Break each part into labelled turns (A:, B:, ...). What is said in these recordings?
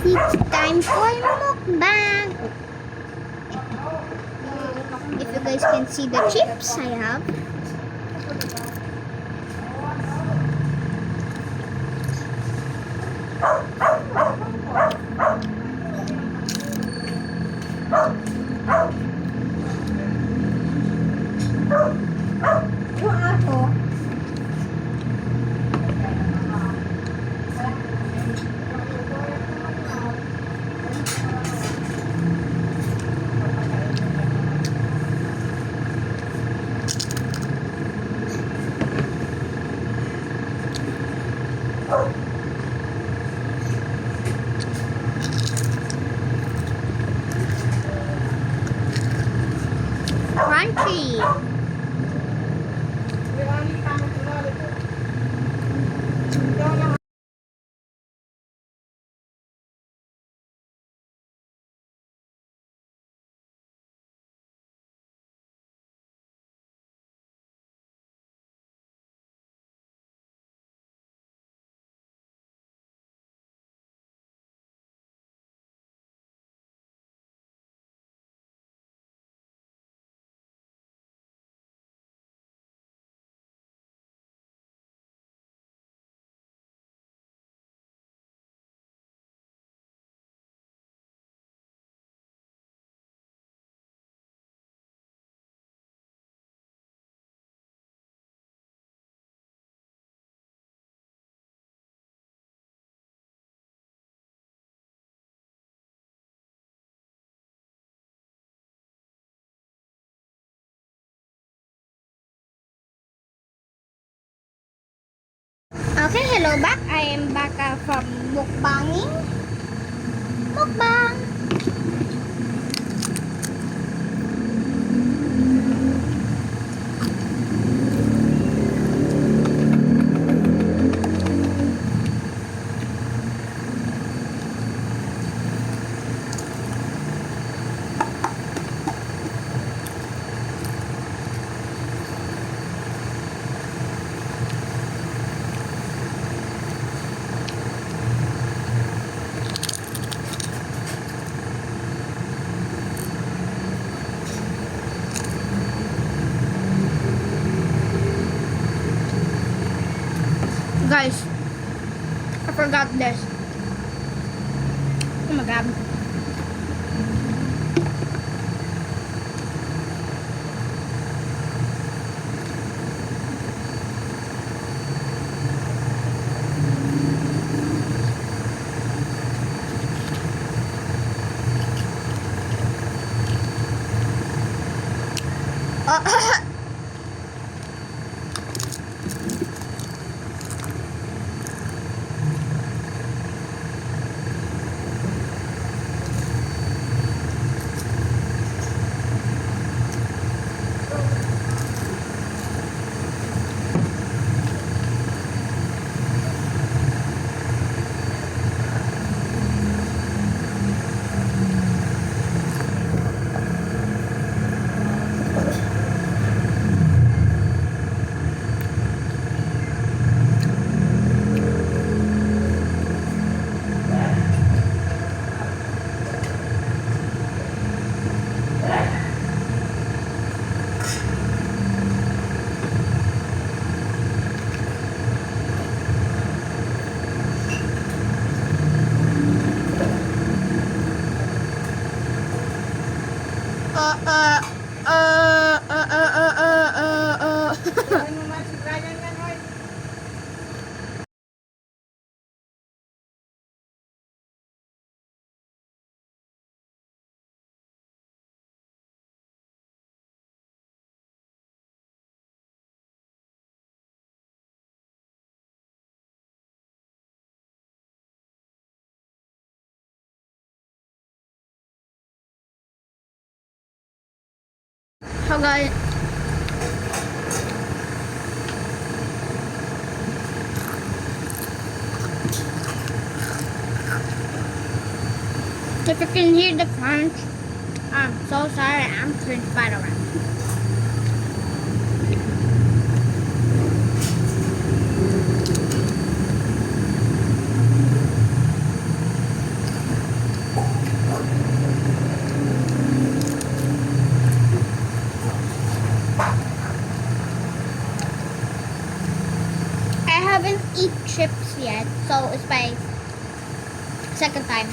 A: It's time for mukbang. If you guys can see the chips I have. Yung ato. Crunchy. Okay, hello back. I am back from mukbanging. Mukbang. Guys, I forgot this. Oh my god. So guys, if you can hear the crunch, I'm so sorry. I'm cringe by the way. So it's my second time.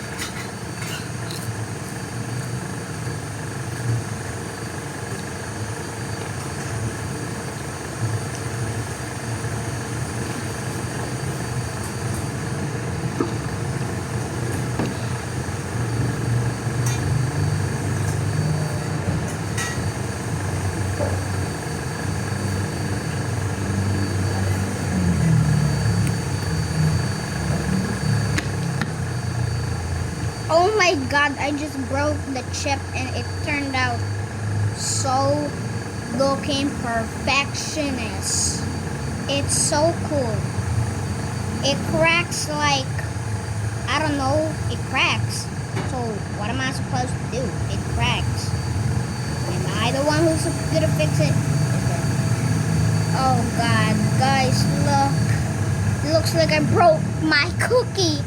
A: Oh my god, I just broke the chip and it turned out so looking perfectionist. It's so cool. It cracks like, I don't know, it cracks. So what am I supposed to do? It cracks. Am I the one who's gonna fix it? Oh god, guys, look. It looks like I broke my cookie.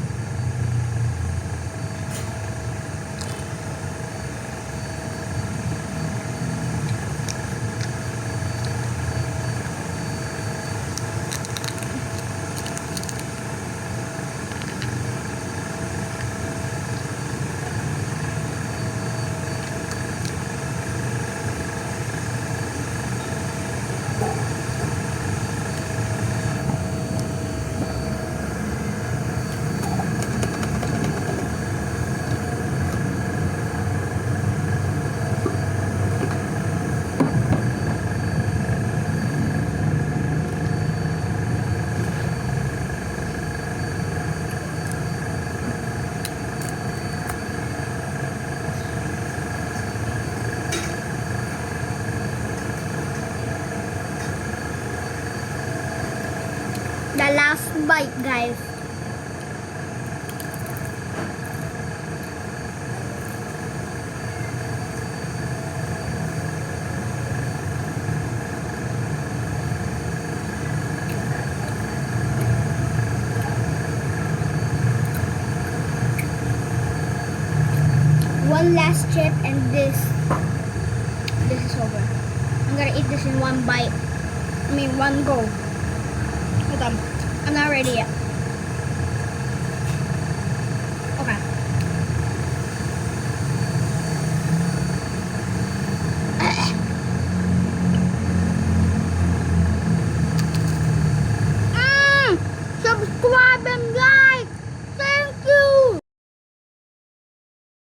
A: The last bite, guys. One last chip and this is over. I'm gonna eat this in one bite. I mean one go. Hold on. I'm not ready yet.